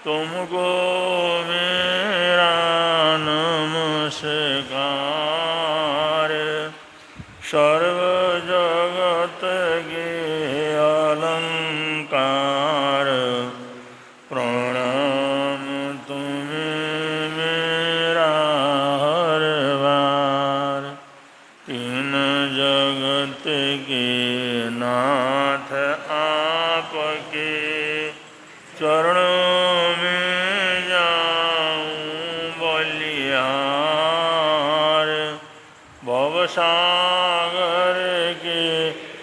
तुमको मेरा नमस्कार। सर्व जगत के अलंकार, प्रणाम तुम्हें मेरा हर बार। तीन जगत के नाथ आपके चरणों में जाऊं बलिहार। भवसागर के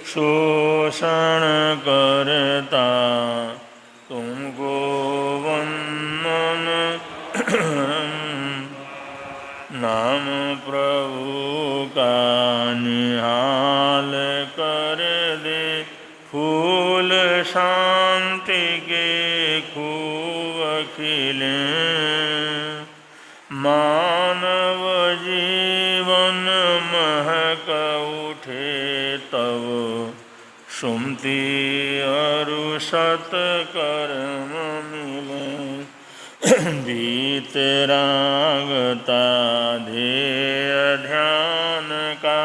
शोषण करता तुमको वंदन। नाम प्रभु का निहाल कर दे फूल शांति के खूब खिले। मानव जीवन महक उठे तब सुमति अरुषत कर्म मिले। वीतरागता ध्येय ध्यान का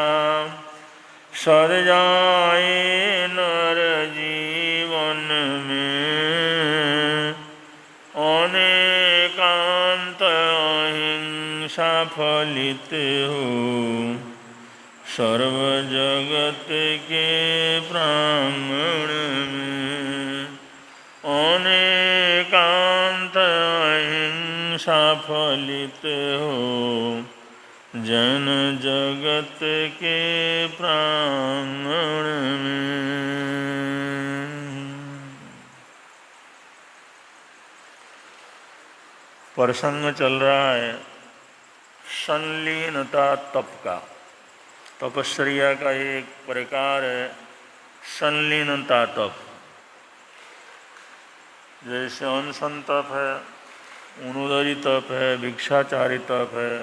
सद जाए नर जीवन में। अनेकांत अहिंसा फलित हो सर्व जगत के प्रांगण में। अनेकांत अहिंसा फलित हो जन जगत के प्रांगण में। प्रसंग चल रहा है संलीनता तप का। तपस्या का एक प्रकार है संलीनता तप। जैसे अनशन तप है, उनुदरी तप है, भिक्षाचारी तप है,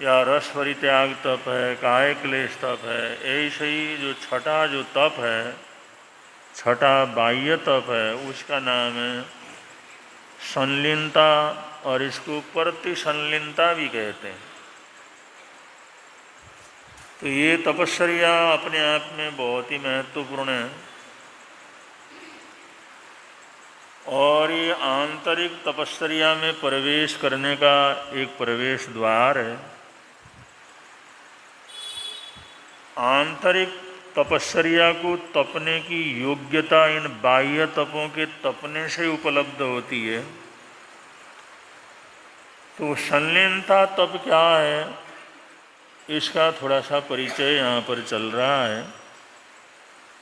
या रस परित्याग तप है, काय क्लेश तप है। ऐसे ही जो छठा जो तप है, छठा बाह्य तप है, उसका नाम है संलीनता, और इसको प्रति संलीनता भी कहते हैं। तो ये तपस्या अपने आप में बहुत ही महत्वपूर्ण है, और ये आंतरिक तपस्या में प्रवेश करने का एक प्रवेश द्वार है। आंतरिक तपस्या को तपने की योग्यता इन बाह्य तपों के तपने से उपलब्ध होती है। तो संलीनता तप क्या है, इसका थोड़ा सा परिचय यहाँ पर चल रहा है।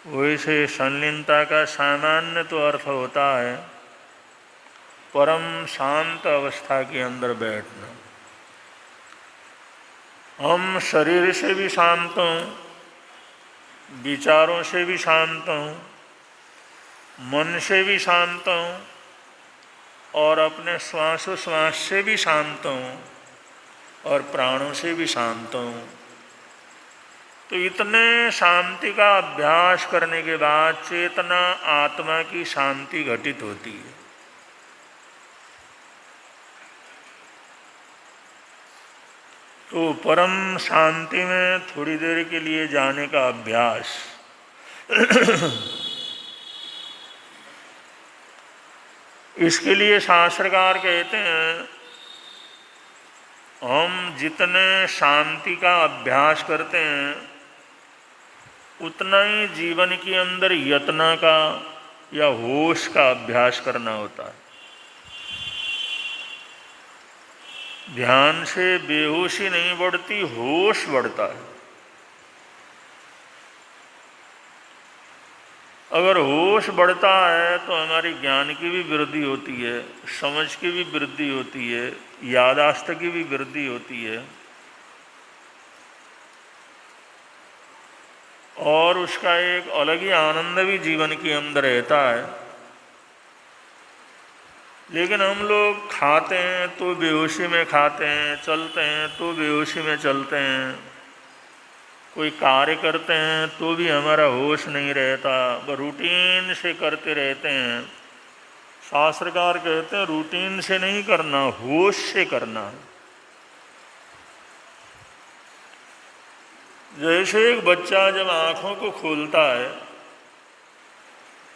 वैसे संलीनता का सामान्य तो अर्थ होता है परम शांत अवस्था के अंदर बैठना। हम शरीर से भी शांत हों, विचारों से भी शांत हों, मन से भी शांत हों, और अपने श्वासोश्वास से भी शांत हों, और प्राणों से भी शांत हों। तो इतने शांति का अभ्यास करने के बाद चेतना आत्मा की शांति घटित होती है। तो परम शांति में थोड़ी देर के लिए जाने का अभ्यास इसके लिए शास्त्रकार कहते हैं हम जितने शांति का अभ्यास करते हैं उतना ही जीवन के अंदर यत्न का या होश का अभ्यास करना होता है। ध्यान से बेहोशी नहीं बढ़ती, होश बढ़ता है। अगर होश बढ़ता है तो हमारी ज्ञान की भी वृद्धि होती है, समझ की भी वृद्धि होती है, यादाश्त की भी वृद्धि होती है, और उसका एक अलग ही आनंद भी जीवन के अंदर रहता है। लेकिन हम लोग खाते हैं तो बेहोशी में खाते हैं, चलते हैं तो बेहोशी में चलते हैं, कोई कार्य करते हैं तो भी हमारा होश नहीं रहता, रूटीन से करते रहते हैं, शास्त्रकार कहते हैं रूटीन से नहीं करना, होश से करना है। जैसे एक बच्चा जब आँखों को खोलता है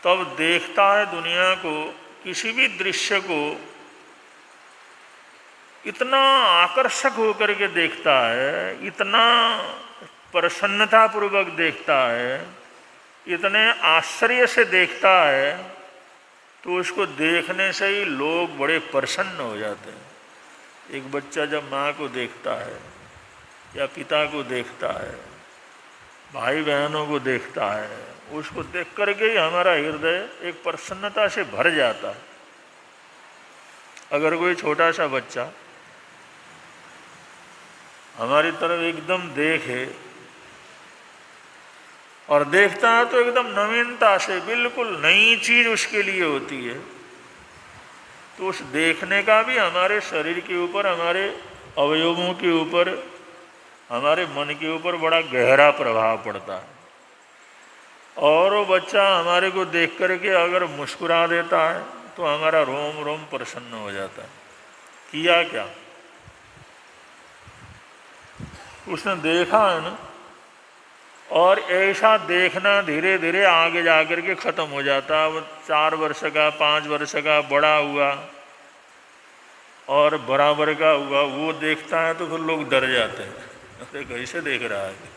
तब देखता है दुनिया को, किसी भी दृश्य को इतना आकर्षक होकर के देखता है, इतना प्रसन्नतापूर्वक देखता है, इतने आश्चर्य से देखता है, तो उसको देखने से ही लोग बड़े प्रसन्न हो जाते हैं। एक बच्चा जब माँ को देखता है या पिता को देखता है, भाई बहनों को देखता है, उसको देख करके ही हमारा हृदय एक प्रसन्नता से भर जाता है। अगर कोई छोटा सा बच्चा हमारी तरफ एकदम देखे और देखता है तो एकदम नवीनता से, बिल्कुल नई चीज़ उसके लिए होती है, तो उस देखने का भी हमारे शरीर के ऊपर, हमारे अवयवों के ऊपर, हमारे मन के ऊपर बड़ा गहरा प्रभाव पड़ता है। और वो बच्चा हमारे को देख करके अगर मुस्कुरा देता है तो हमारा रोम रोम प्रसन्न हो जाता है। किया क्या? उसने देखा है ना। और ऐसा देखना धीरे धीरे आगे जाकर के ख़त्म हो जाता है। वो 4 वर्ष का, 5 वर्ष का बड़ा हुआ और बराबर का हुआ, वो देखता है तो फिर लोग डर जाते हैं, अरे कैसे देख रहा है।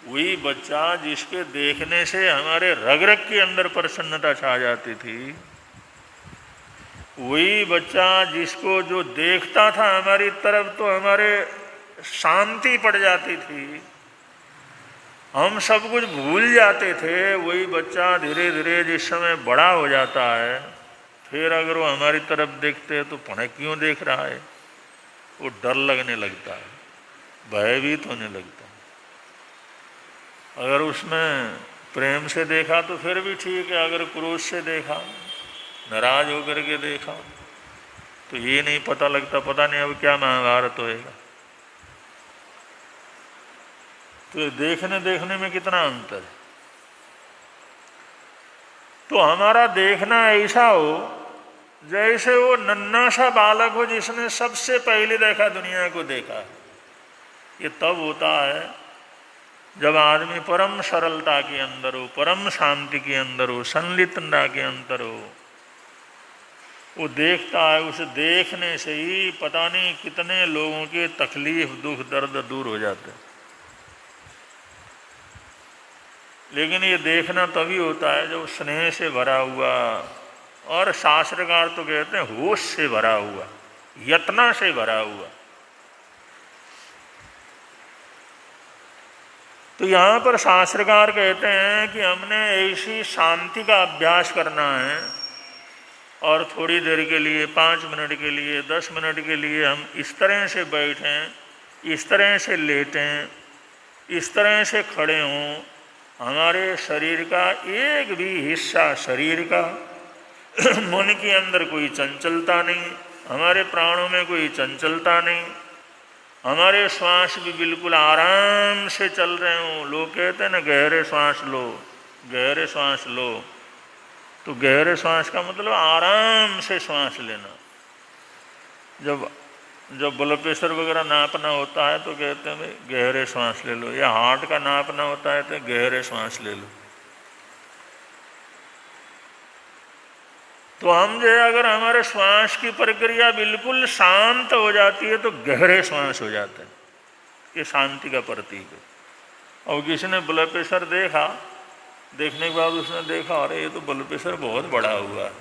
वही बच्चा जिसके देखने से हमारे रग रग के अंदर प्रसन्नता छा जाती थी, वही बच्चा जिसको जो देखता था हमारी तरफ तो हमारे शांति पड़ जाती थी, हम सब कुछ भूल जाते थे, वही बच्चा धीरे धीरे जिस समय बड़ा हो जाता है, फिर अगर वो हमारी तरफ देखते हैं तो पढ़े क्यों देख रहा है, वो डर लगने लगता है, भयभीत होने लगता है। अगर उसमें प्रेम से देखा तो फिर भी ठीक है, अगर क्रोध से देखा, नाराज होकर के देखा, तो ये नहीं पता लगता, पता नहीं अब क्या महाभारत होएगा। तो ये देखने देखने में कितना अंतर है। तो हमारा देखना ऐसा हो जैसे वो नन्हा सा बालक हो जिसने सबसे पहले देखा, दुनिया को देखा। ये तब होता है जब आदमी परम सरलता के अंदर हो, परम शांति के अंदर हो, संलिप्तता के अंदर हो। वो देखता है, उस देखने से ही पता नहीं कितने लोगों के तकलीफ, दुख, दर्द दूर हो जाते हैं। लेकिन ये देखना तभी होता है जब स्नेह से भरा हुआ, और शास्त्रकार तो कहते हैं होश से भरा हुआ, यत्न से भरा हुआ। तो यहाँ पर शास्त्रकार कहते हैं कि हमने ऐसी शांति का अभ्यास करना है, और थोड़ी देर के लिए, 5 मिनट के लिए, 10 मिनट के लिए हम इस तरह से बैठें, इस तरह से लेटें, इस तरह से खड़े हों, हमारे शरीर का एक भी हिस्सा, शरीर का मन के अंदर कोई चंचलता नहीं, हमारे प्राणों में कोई चंचलता नहीं, हमारे श्वास भी बिल्कुल आराम से चल रहे हों। लोग कहते हैं ना गहरे श्वास लो, गहरे श्वास लो, तो गहरे श्वास का मतलब आराम से श्वास लेना। जब ब्लड प्रेशर वगैरह नापना होता है तो कहते हैं भाई गहरे श्वास ले लो, या हार्ट का नापना होता है तो गहरे श्वास ले लो। तो हम जो है, अगर हमारे श्वास की प्रक्रिया बिल्कुल शांत हो जाती है तो गहरे श्वास हो जाते हैं। ये शांति का प्रतीक है। और किसी ने ब्लड प्रेशर देखा, देखने के बाद उसने देखा अरे ये तो ब्लड प्रेशर बहुत बड़ा हुआ है।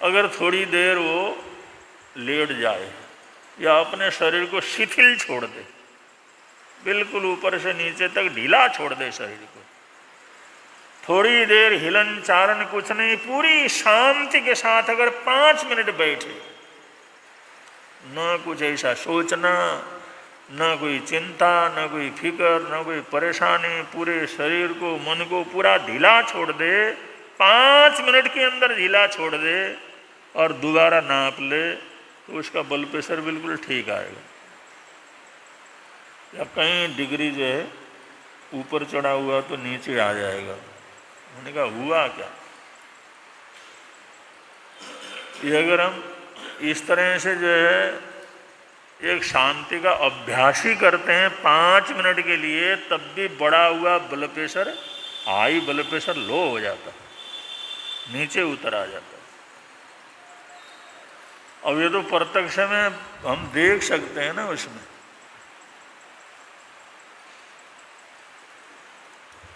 अगर थोड़ी देर वो लेट जाए या अपने शरीर को शिथिल छोड़ दे, बिल्कुल ऊपर से नीचे तक ढीला छोड़ दे शरीर को, थोड़ी देर हिलन चालन कुछ नहीं, पूरी शांति के साथ अगर 5 मिनट बैठे, न कुछ ऐसा सोचना, न कोई चिंता, न कोई फिक्र, न कोई परेशानी, पूरे शरीर को, मन को पूरा ढीला छोड़ दे, 5 मिनट के अंदर ढीला छोड़ दे और दोबारा नाप ले, तो उसका ब्लड प्रेशर बिल्कुल ठीक आएगा। या कहीं डिग्री जो है ऊपर चढ़ा हुआ तो नीचे आ जाएगा। उन्होंने कहा हुआ क्या? ये अगर हम इस तरह से जो है एक शांति का अभ्यास ही करते हैं 5 मिनट के लिए, तब भी बढ़ा हुआ blood pressure, high blood pressure low हो जाता, नीचे उतर आ जाता। अब ये तो प्रत्यक्ष में हम देख सकते हैं ना उसमें।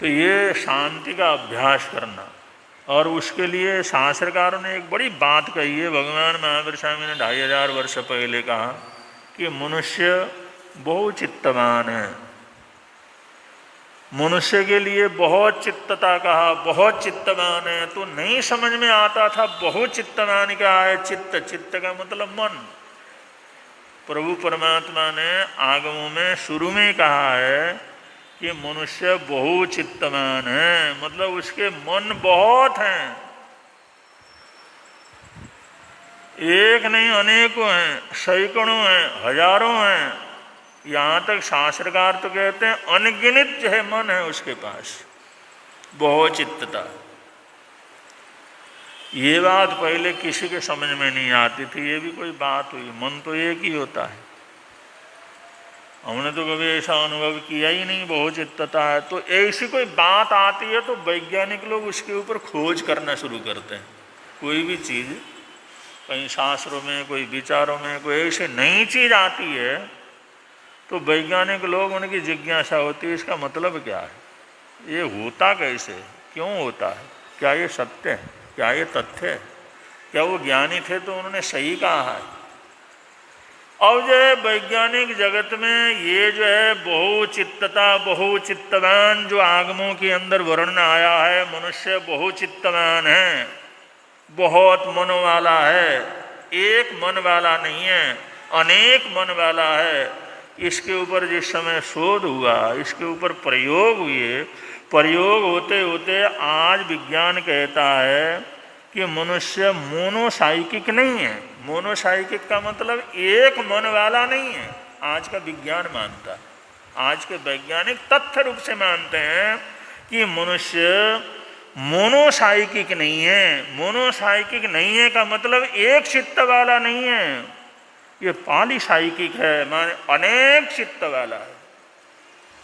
तो ये शांति का अभ्यास करना, और उसके लिए शास्त्रकारों ने एक बड़ी बात कही है। भगवान महावीर स्वामी ने 2500 वर्ष पहले कहा कि मनुष्य बहुचित्तवान है। मनुष्य के लिए बहुत चित्तता कहा, बहुत चित्तवान है। तो नहीं समझ में आता था बहुत चित्तवान क्या है। चित्त, चित्त का मतलब मन। प्रभु परमात्मा ने आगमों में शुरू में कहा है कि मनुष्य बहुचित्तवान है, मतलब उसके मन बहुत हैं, एक नहीं अनेकों हैं, सैकड़ों हैं, हजारों हैं। यहाँ तक शास्त्रकार तो कहते हैं अनगिनत जो है मन है उसके पास, बहुचित्तता। ये बात पहले किसी के समझ में नहीं आती थी। ये भी कोई बात हुई, मन तो एक ही होता है। हमने तो कभी ऐसा अनुभव किया ही नहीं बहुचित्तता है। तो ऐसी कोई बात आती है तो वैज्ञानिक लोग उसके ऊपर खोज करना शुरू करते हैं। कोई भी चीज़ कहीं शास्त्रों में, कोई विचारों में कोई ऐसी नई चीज़ आती है तो वैज्ञानिक लोग, उनकी जिज्ञासा होती है इसका मतलब क्या है, ये होता कैसे, क्यों होता है, क्या ये सत्य है, क्या ये तथ्य है, क्या वो ज्ञानी थे तो उन्होंने सही कहा है। अब जो है वैज्ञानिक जगत में ये जो है बहुचित्तता, बहुचित्तवान जो आगमों के अंदर वर्णन आया है, मनुष्य बहुचित्तवान है, बहुत मन वाला है, एक मन वाला नहीं है, अनेक मन वाला है। इसके ऊपर जिस समय शोध हुआ, इसके ऊपर प्रयोग हुए, प्रयोग होते होते आज विज्ञान कहता है कि मनुष्य मोनोसाइकिक नहीं है। मोनोसाइकिक का मतलब एक मन वाला नहीं है, आज का विज्ञान मानता है। आज के वैज्ञानिक तथ्य रूप से मानते हैं कि मनुष्य मोनोसाइकिक नहीं है। मोनोसाइकिक नहीं है का मतलब एक चित्त वाला नहीं है, ये पॉलीसाइकिक है, माने अनेक चित्त वाला है।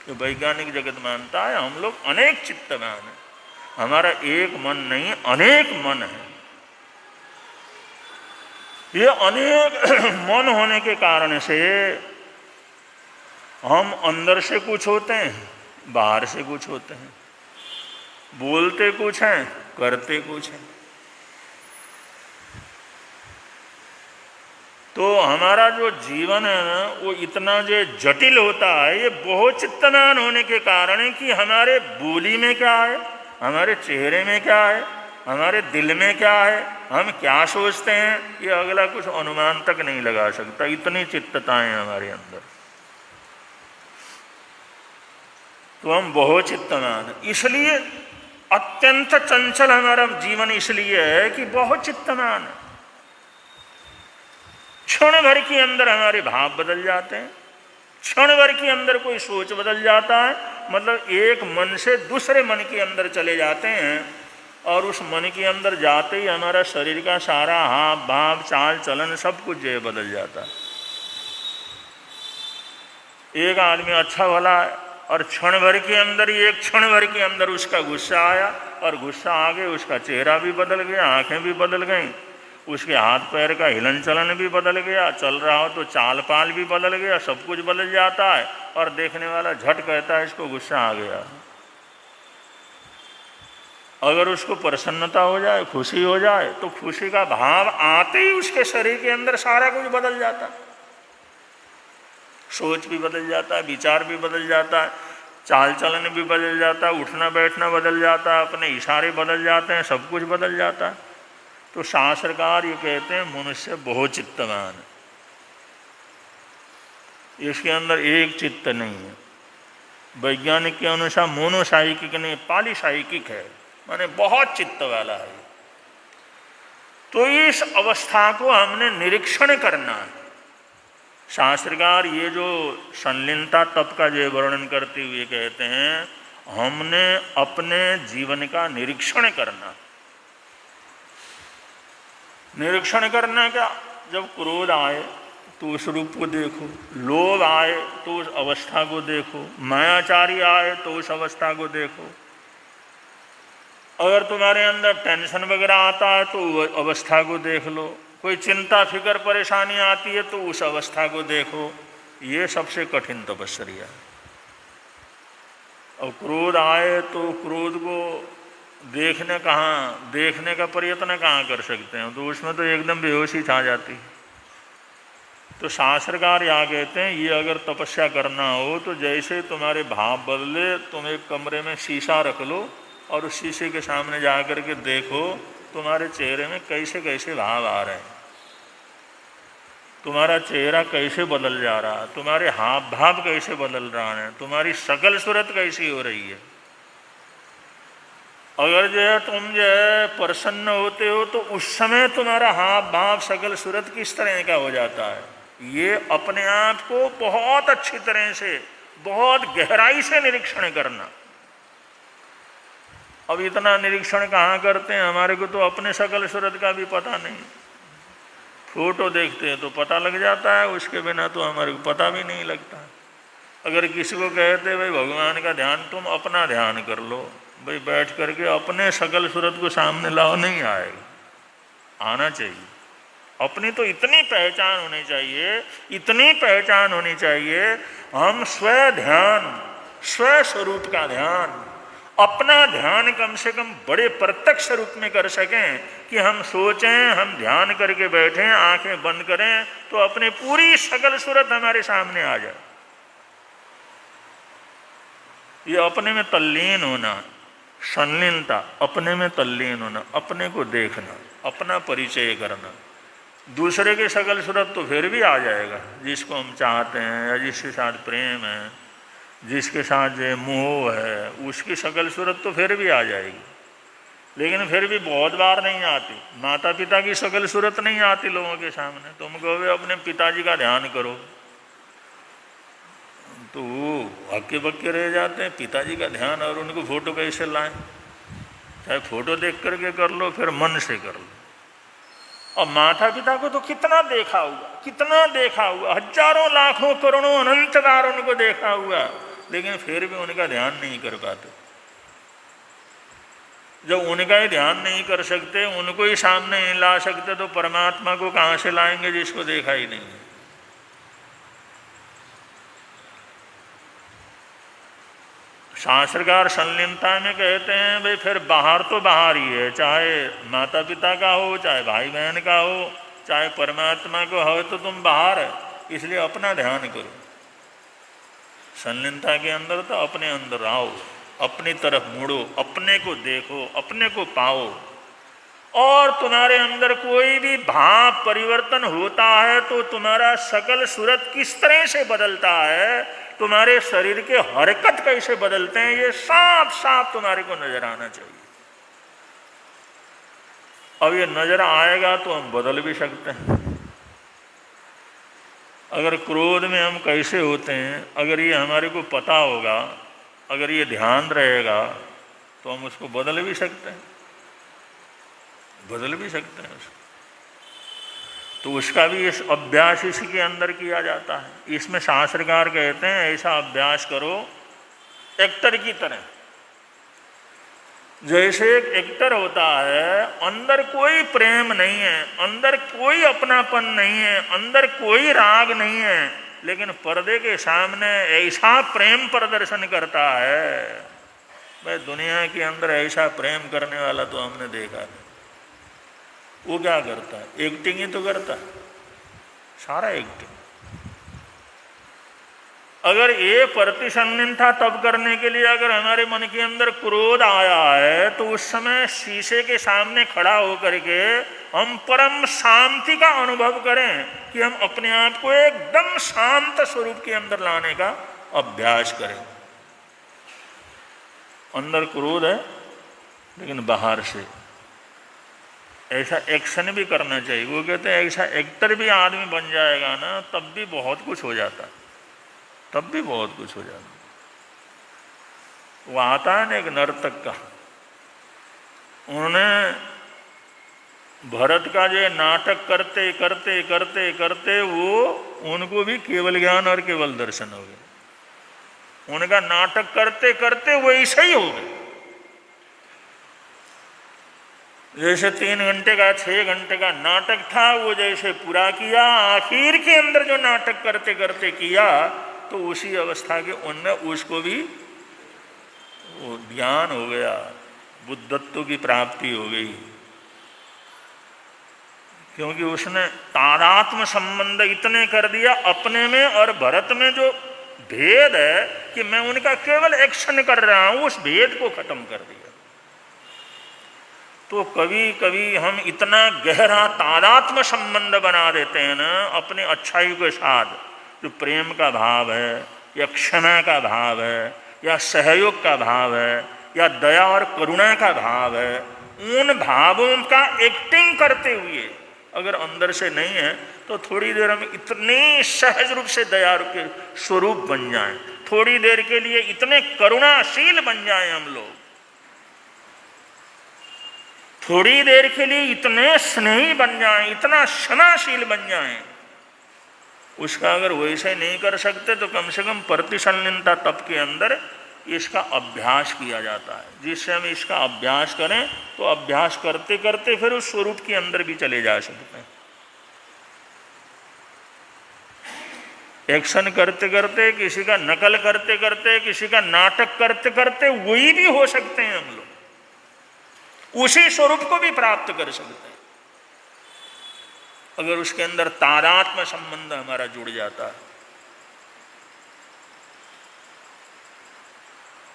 तो वैज्ञानिक जगत मानता है हम लोग अनेक चित्तवान हैं, हमारा एक मन नहीं अनेक मन है। ये अनेक मन होने के कारण से हम अंदर से कुछ होते हैं, बाहर से कुछ होते हैं, बोलते कुछ हैं, करते कुछ हैं। तो हमारा जो जीवन है ना वो इतना जो जटिल होता है, ये बहुत चित्तवान होने के कारण है कि हमारे बोली में क्या है, हमारे चेहरे में क्या है, हमारे दिल में क्या है, हम क्या सोचते हैं, ये अगला कुछ अनुमान तक नहीं लगा सकता। इतनी चित्तताएं हमारे अंदर। तो हम बहुत चित्तवान, इसलिए अत्यंत चंचल हमारा जीवन इसलिए है कि बहुत चित्तवान है। क्षण भर के अंदर हमारे भाव बदल जाते हैं, क्षण भर के अंदर कोई सोच बदल जाता है, मतलब एक मन से दूसरे मन के अंदर चले जाते हैं, और उस मन के अंदर जाते ही हमारा शरीर का सारा हाव भाव, चाल चलन सब कुछ जो है बदल जाता है। एक आदमी अच्छा भला है और क्षण भर के अंदर ही, एक क्षण भर के अंदर उसका गुस्सा आया, और गुस्सा आगे उसका चेहरा भी बदल गया, आंखें भी बदल गईं, उसके हाथ पैर का हिलन चलन भी बदल गया, चल रहा हो तो चाल पाल भी बदल गया, सब कुछ बदल जाता है। और देखने वाला झट कहता है इसको गुस्सा आ गया। अगर उसको प्रसन्नता हो जाए, खुशी हो जाए, तो खुशी का भाव आते ही उसके शरीर के अंदर सारा कुछ बदल जाता है, सोच भी बदल जाता है, विचार भी बदल जाता है, चाल चलन भी बदल जाता है, उठना बैठना बदल जाता है, अपने इशारे बदल जाते हैं, सब कुछ बदल जाता है। तो शास्त्रकार ये कहते हैं मनुष्य बहुत चित्तवान है, इसके अंदर एक चित्त नहीं है। वैज्ञानिक के अनुसार मोनोसाइकिक नहीं, पॉलीसाइकिक है, माने बहुत चित्त वाला है। तो इस अवस्था को हमने निरीक्षण करना है। शास्त्रकार ये जो संलीनता तप का जो वर्णन करते हुए कहते हैं हमने अपने जीवन का निरीक्षण करना। निरीक्षण करना क्या, जब क्रोध आए तो उस रूप को देखो, लोभ आए तो उस अवस्था को देखो, मायाचारी आए तो उस अवस्था को देखो। अगर तुम्हारे अंदर टेंशन वगैरह आता है तो वो अवस्था को देख लो, कोई चिंता फिक्र परेशानी आती है तो उस अवस्था को देखो। ये सबसे कठिन तपस्या है। और क्रोध आए तो क्रोध को देखने का प्रयत्न कहाँ कर सकते हैं, तो उसमें तो एकदम बेहोशी छा जाती है। तो शास्त्रकार यहाँ कहते हैं ये अगर तपस्या करना हो तो जैसे तुम्हारे भाव बदले, तुम एक कमरे में शीशा रख लो और उस शीशे के सामने जा कर के देखो तुम्हारे चेहरे में कैसे कैसे भाव आ रहे हैं, तुम्हारा चेहरा कैसे बदल जा रहा है, तुम्हारे हाव भाव कैसे बदल रहा है, तुम्हारी शकल सूरत कैसी हो रही है। अगर जो है तुम जो है प्रसन्न होते हो तो उस समय तुम्हारा हाव भाव शकल सूरत किस तरह का हो जाता है, ये अपने आप को बहुत अच्छी तरह से, बहुत गहराई से निरीक्षण करना। अब इतना निरीक्षण कहाँ करते हैं, हमारे को तो अपने शकल सूरत का भी पता नहीं। फोटो देखते हैं तो पता लग जाता है, उसके बिना तो हमारे को पता भी नहीं लगता। अगर किसी को कहते भाई भगवान का ध्यान, तुम अपना ध्यान कर लो, भाई बैठ करके अपने शकल सूरत को सामने लाओ, नहीं आएगा। आना चाहिए। अपनी तो इतनी पहचान होनी चाहिए, इतनी पहचान होनी चाहिए, हम स्व ध्यान, स्व स्वरूप का ध्यान, अपना ध्यान कम से कम बड़े प्रत्यक्ष रूप में कर सकें कि हम सोचें, हम ध्यान करके बैठें, आंखें बंद करें तो अपनी पूरी शकल सूरत हमारे सामने आ जाए। ये अपने में तल्लीन होना, संलीनता, अपने में तल्लीन होना, अपने को देखना, अपना परिचय करना। दूसरे के शकल सूरत तो फिर भी आ जाएगा, जिसको हम चाहते हैं या जिसके साथ प्रेम है, जिसके साथ जो मोह है, उसकी शकल सूरत तो फिर भी आ जाएगी, लेकिन फिर भी बहुत बार नहीं आती। माता पिता की शकल सूरत नहीं आती लोगों के सामने। तुम कहोगे अपने पिताजी का ध्यान करो तो वो हक्के बक्के रह जाते हैं, पिताजी का ध्यान, और उनको फोटो कैसे लाएं। चाहे फोटो देख करके कर लो, फिर मन से कर लो। और माता पिता को तो कितना देखा हुआ, कितना देखा हुआ, हजारों लाखों करोड़ों अनंत बार उनको देखा हुआ, लेकिन फिर भी उनका ध्यान नहीं कर पाते। जब उनका ही ध्यान नहीं कर सकते, उनको ही सामने नहीं ला सकते, तो परमात्मा को कहाँ से लाएंगे जिसको देखा ही नहीं। शास्त्रकार संलीनता में कहते हैं भाई फिर बाहर तो बाहर ही है, चाहे माता पिता का हो, चाहे भाई बहन का हो, चाहे परमात्मा को हो, तो तुम बाहर है, इसलिए अपना ध्यान करो। संलीनता के अंदर तो अपने अंदर आओ, अपनी तरफ मुड़ो, अपने को देखो, अपने को पाओ। और तुम्हारे अंदर कोई भी भाव परिवर्तन होता है तो तुम्हारा सकल सूरत किस तरह से बदलता है, तुम्हारे शरीर के हरकत कैसे बदलते हैं, ये साफ साफ तुम्हारे को नजर आना चाहिए। अब ये नजर आएगा तो हम बदल भी सकते हैं। अगर क्रोध में हम कैसे होते हैं, अगर ये हमारे को पता होगा, अगर ये ध्यान रहेगा तो हम उसको बदल भी सकते हैं, बदल भी सकते हैं उसको। तो उसका भी इस अभ्यास इसी के अंदर किया जाता है। इसमें शास्त्रकार कहते हैं ऐसा अभ्यास करो एक्टर की तरह। जैसे एक एक्टर होता है, अंदर कोई प्रेम नहीं है, अंदर कोई अपनापन नहीं है, अंदर कोई राग नहीं है, लेकिन पर्दे के सामने ऐसा प्रेम प्रदर्शन करता है। भाई दुनिया के अंदर ऐसा प्रेम करने वाला तो हमने देखा नहीं। वो क्या करता है, एक्टिंग ही तो करता है, सारा एक्टिंग। अगर ये प्रतिसंलीनता तब करने के लिए अगर हमारे मन के अंदर क्रोध आया है तो उस समय शीशे के सामने खड़ा होकर के हम परम शांति का अनुभव करें कि हम अपने आप को एकदम शांत स्वरूप के अंदर लाने का अभ्यास करें। अंदर क्रोध है लेकिन बाहर से ऐसा एक्शन भी करना चाहिए। वो कहते हैं ऐसा एक्टर भी आदमी बन जाएगा ना, तब भी बहुत कुछ हो जाता है, तब भी बहुत कुछ हो जाता। वो आता है ना एक नर्तक का, उन्होंने भरत का जो नाटक करते करते करते करते वो उनको भी केवल ज्ञान और केवल दर्शन हो गया। उनका नाटक करते करते वो ऐसा ही हो गए। जैसे 3 घंटे का 6 घंटे का नाटक था, वो जैसे पूरा किया, आखिर के अंदर जो नाटक करते करते किया, तो उसी अवस्था के उनमें उसको भी वो ज्ञान हो गया, बुद्धत्व की प्राप्ति हो गई। क्योंकि उसने तादात्म्य संबंध इतने कर दिया अपने में और भरत में, जो भेद है कि मैं उनका केवल एक्शन कर रहा हूं, उस भेद को खत्म कर दिया। तो कभी कभी हम इतना गहरा तादात्म्य संबंध बना देते हैं ना अपने अच्छाई के साथ, जो प्रेम का भाव है या क्षमा का भाव है या सहयोग का भाव है या दया और करुणा का भाव है, उन भावों का एक्टिंग करते हुए अगर अंदर से नहीं है तो थोड़ी देर हम इतने सहज रूप से दया के स्वरूप बन जाएं, थोड़ी देर के लिए इतने करुणाशील बन जाएं हम लोग, थोड़ी देर के लिए इतने स्नेही बन जाएं, इतना क्षमाशील बन जाएं। उसका अगर वैसे नहीं कर सकते तो कम से कम प्रतिसन्निधता तप के अंदर इसका अभ्यास किया जाता है। जिससे हम इसका अभ्यास करें तो अभ्यास करते करते फिर उस स्वरूप के अंदर भी चले जा सकते हैं। एक्शन करते करते, किसी का नकल करते करते, किसी का नाटक करते करते वही भी हो सकते हैं हम लोग, उसी स्वरूप को भी प्राप्त कर सकते हैं अगर उसके अंदर तादात्म्य संबंध हमारा जुड़ जाता है।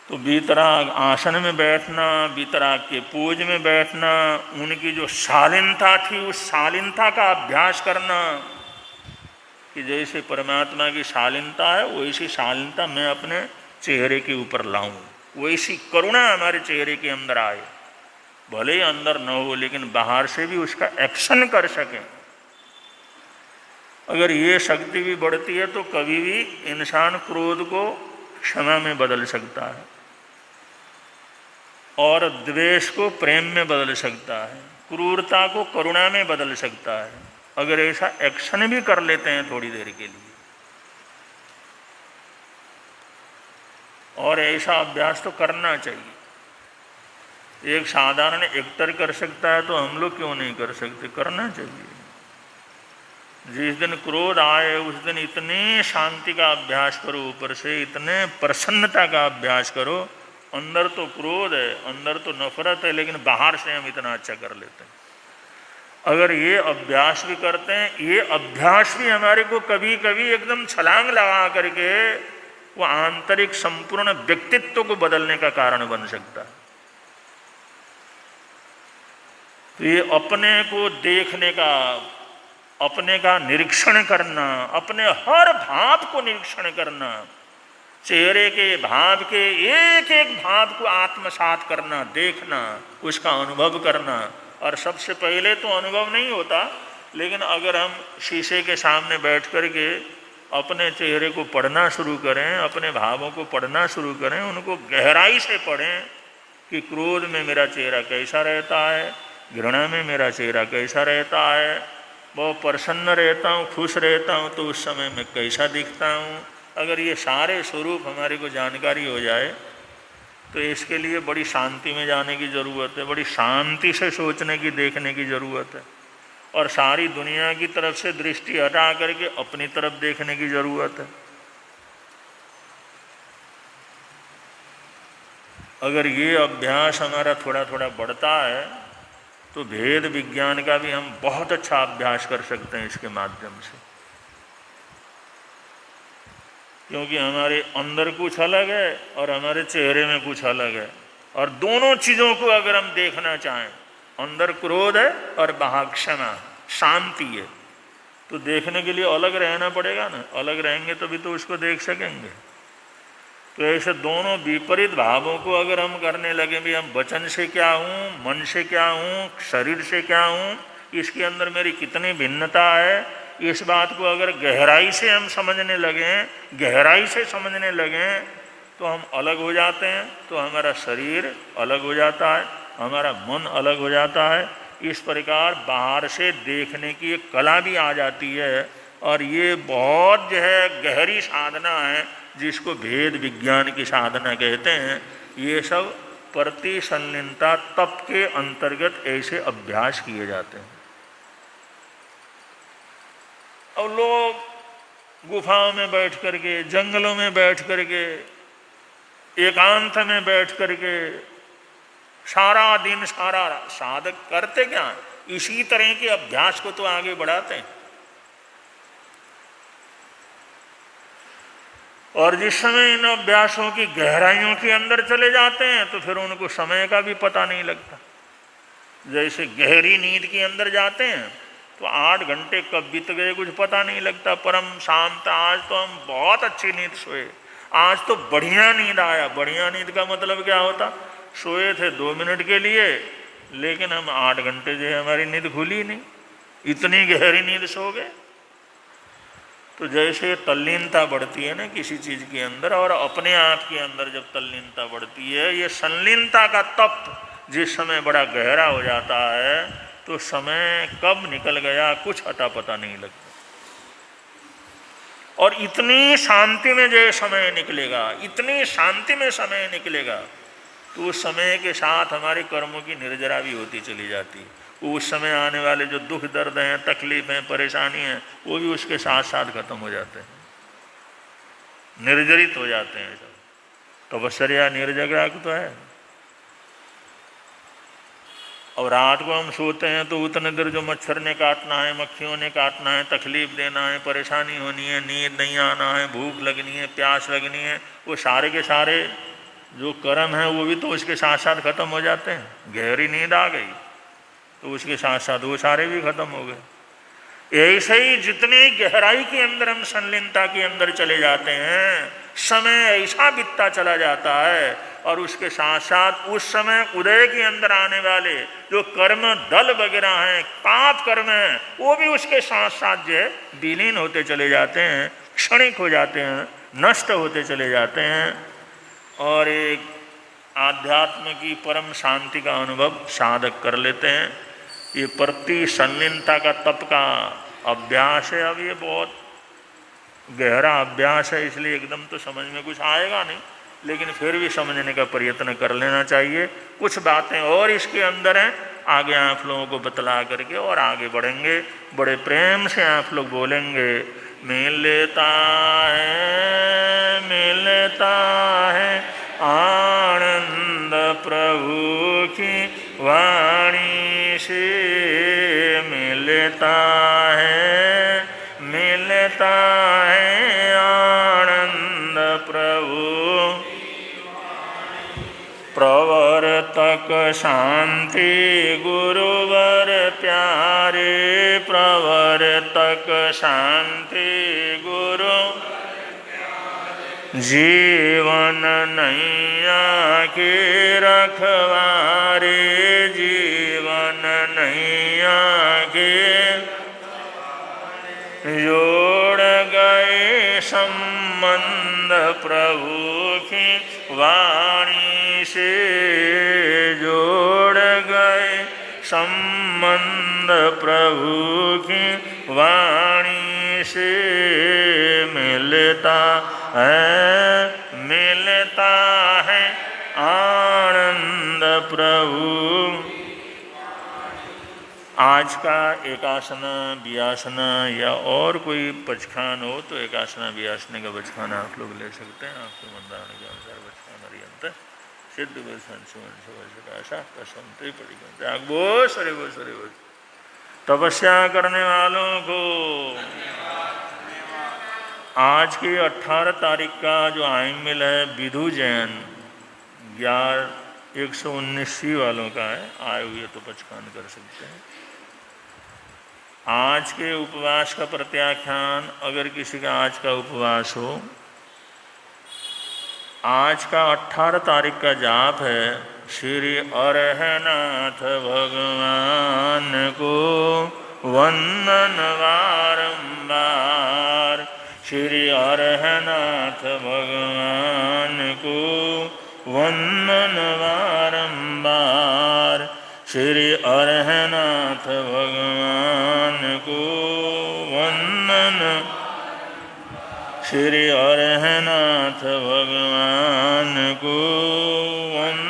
तो बीतराग आसन में बैठना, बीतराग के पूज में बैठना, उनकी जो शालीनता थी उस शालीनता का अभ्यास करना कि जैसे परमात्मा की शालीनता है वैसी शालीनता मैं अपने चेहरे के ऊपर लाऊं, वैसी करुणा हमारे चेहरे के अंदर आए, भले ही अंदर न हो लेकिन बाहर से भी उसका एक्शन कर सकें। अगर ये शक्ति भी बढ़ती है तो कभी भी इंसान क्रोध को क्षमा में बदल सकता है और द्वेष को प्रेम में बदल सकता है, क्रूरता को करुणा में बदल सकता है, अगर ऐसा एक्शन भी कर लेते हैं थोड़ी देर के लिए। और ऐसा अभ्यास तो करना चाहिए। एक साधारण एक्टर कर सकता है तो हम लोग क्यों नहीं कर सकते? करना चाहिए। जिस दिन क्रोध आए उस दिन इतने शांति का अभ्यास करो, ऊपर से इतने प्रसन्नता का अभ्यास करो। अंदर तो क्रोध है, अंदर तो नफरत है, लेकिन बाहर से हम इतना अच्छा कर लेते हैं। अगर ये अभ्यास भी करते हैं, ये अभ्यास भी हमारे को कभी कभी एकदम छलांग लगा करके वो आंतरिक संपूर्ण व्यक्तित्व को बदलने का कारण बन सकता है। तो ये अपने को देखने का, अपने का निरीक्षण करना, अपने हर भाव को निरीक्षण करना, चेहरे के भाव के एक एक भाव को आत्मसात करना, देखना, उसका अनुभव करना। और सबसे पहले तो अनुभव नहीं होता, लेकिन अगर हम शीशे के सामने बैठ कर के अपने चेहरे को पढ़ना शुरू करें, अपने भावों को पढ़ना शुरू करें, उनको गहराई से पढ़ें कि क्रोध में मेरा चेहरा कैसा रहता है, घृणा में मेरा चेहरा कैसा रहता है, बहुत प्रसन्न रहता हूँ, खुश रहता हूँ तो उस समय मैं कैसा दिखता हूँ। अगर ये सारे स्वरूप हमारे को जानकारी हो जाए तो इसके लिए बड़ी शांति में जाने की ज़रूरत है, बड़ी शांति से सोचने की, देखने की ज़रूरत है, और सारी दुनिया की तरफ से दृष्टि हटा करके अपनी तरफ देखने की ज़रूरत है। अगर ये अभ्यास हमारा थोड़ा थोड़ा बढ़ता है तो भेद विज्ञान का भी हम बहुत अच्छा अभ्यास कर सकते हैं इसके माध्यम से। क्योंकि हमारे अंदर कुछ अलग है और हमारे चेहरे में कुछ अलग है, और दोनों चीज़ों को अगर हम देखना चाहें, अंदर क्रोध है और बाहर क्षमा शांति है, तो देखने के लिए अलग रहना पड़ेगा ना। अलग रहेंगे तो भी तो उसको देख सकेंगे। तो ऐसे दोनों विपरीत भावों को अगर हम करने लगे, भी हम वचन से क्या हूँ, मन से क्या हूँ, शरीर से क्या हूँ, इसके अंदर मेरी कितनी भिन्नता है, इस बात को अगर गहराई से हम समझने लगें, गहराई से समझने लगें तो हम अलग हो जाते हैं। तो हमारा शरीर अलग हो जाता है, हमारा मन अलग हो जाता है, इस प्रकार बाहर से देखने की एक कला भी आ जाती है। और ये बहुत जो है गहरी साधना है, जिसको भेद विज्ञान की साधना कहते हैं। ये सब प्रतिसंलिनता तप के अंतर्गत ऐसे अभ्यास किए जाते हैं। और लोग गुफाओं में बैठ करके, जंगलों में बैठ करके, एकांत में बैठ करके सारा दिन सारा साधक करते क्या, इसी तरह के अभ्यास को तो आगे बढ़ाते हैं। और जिस समय इन अभ्यासों की गहराइयों के अंदर चले जाते हैं तो फिर उनको समय का भी पता नहीं लगता। जैसे गहरी नींद के अंदर जाते हैं तो 8 घंटे कब बीत गए कुछ पता नहीं लगता। परम शांत, आज तो हम बहुत अच्छी नींद सोए, आज तो बढ़िया नींद आया। बढ़िया नींद का मतलब क्या होता, सोए थे 2 मिनट के लिए, लेकिन हम 8 घंटे जो है हमारी नींद खुली नहीं, इतनी गहरी नींद सो गए। तो जैसे तल्लीनता बढ़ती है ना किसी चीज़ के अंदर, और अपने आप के अंदर जब तल्लीनता बढ़ती है, ये संलीनता का तप जिस समय बड़ा गहरा हो जाता है तो समय कब निकल गया कुछ अता पता नहीं लगता। और इतनी शांति में जो समय निकलेगा, इतनी शांति में समय निकलेगा, तो उस समय के साथ हमारे कर्मों की निर्जरा भी होती चली जाती है। उस समय आने वाले जो दुख दर्द हैं, तकलीफ हैं, परेशानी हैं, वो भी उसके साथ साथ खत्म हो जाते हैं, निर्जरित हो जाते हैं सब। तपस्या निर्जरा तो है। और रात को हम सोते हैं तो उतने देर जो मच्छर ने काटना है, मक्खियों ने काटना है, तकलीफ देना है, परेशानी होनी है, नींद नहीं आना है, भूख लगनी है, प्यास लगनी है, वो सारे के सारे जो कर्म हैं वो भी तो उसके साथ साथ खत्म हो जाते हैं। गहरी नींद आ गई तो उसके साथ साथ वो सारे भी खत्म हो गए। ऐसे ही जितनी गहराई के अंदर हम संलीनता के अंदर चले जाते हैं, समय ऐसा बीतता चला जाता है, और उसके साथ साथ उस समय उदय के अंदर आने वाले जो कर्म दल वगैरह हैं, पाप कर्म हैं, वो भी उसके साथ साथ जो है विलीन होते चले जाते हैं, क्षणिक हो जाते हैं, नष्ट होते चले जाते हैं, और एक आध्यात्म की परम शांति का अनुभव साधक कर लेते हैं। ये प्रति संलीनता का तप का अभ्यास है। अब ये बहुत गहरा अभ्यास है, इसलिए एकदम तो समझ में कुछ आएगा नहीं, लेकिन फिर भी समझने का प्रयत्न कर लेना चाहिए। कुछ बातें और इसके अंदर हैं, आगे आप लोगों को बतला करके और आगे बढ़ेंगे। बड़े प्रेम से आप लोग बोलेंगे, मिलता है आनंद प्रभु की वाणी से, मिलता है आनंद प्रभु प्रवर्तक शांति गुरुवर प्यारे, प्रवर्तक शांति गुरु जीवन नैया के रखवारे, जीवन नैया के जोड़ गए संबंध प्रभु की वाणी से, जोड़ गए संबंध प्रभु की वाणी से, मिलता है आनंद प्रभु। आज का एकासना व्यासना या और कोई पचखान हो तो एकासना व्यासने का पचखान आप लोग ले सकते हैं। आपके मंदान के अनुसार पचखान अर्यंत सिद्ध पड़ी तपस्या करने वालों को आज की 18 तारीख का जो आइमिल है विधु जैन 119 वालों का है, आए हुए तो पचखान कर सकते हैं। आज के उपवास का प्रत्याख्यान, अगर किसी का आज का उपवास हो, आज का 18 तारीख का जाप है श्री अरहनाथ भगवान को वंदन बारंबार, श्री अरहनाथ भगवान को वंदन बारंबार, श्री अरहनाथ भगवान को वंदन, श्री अरहनाथ भगवान को वंदन।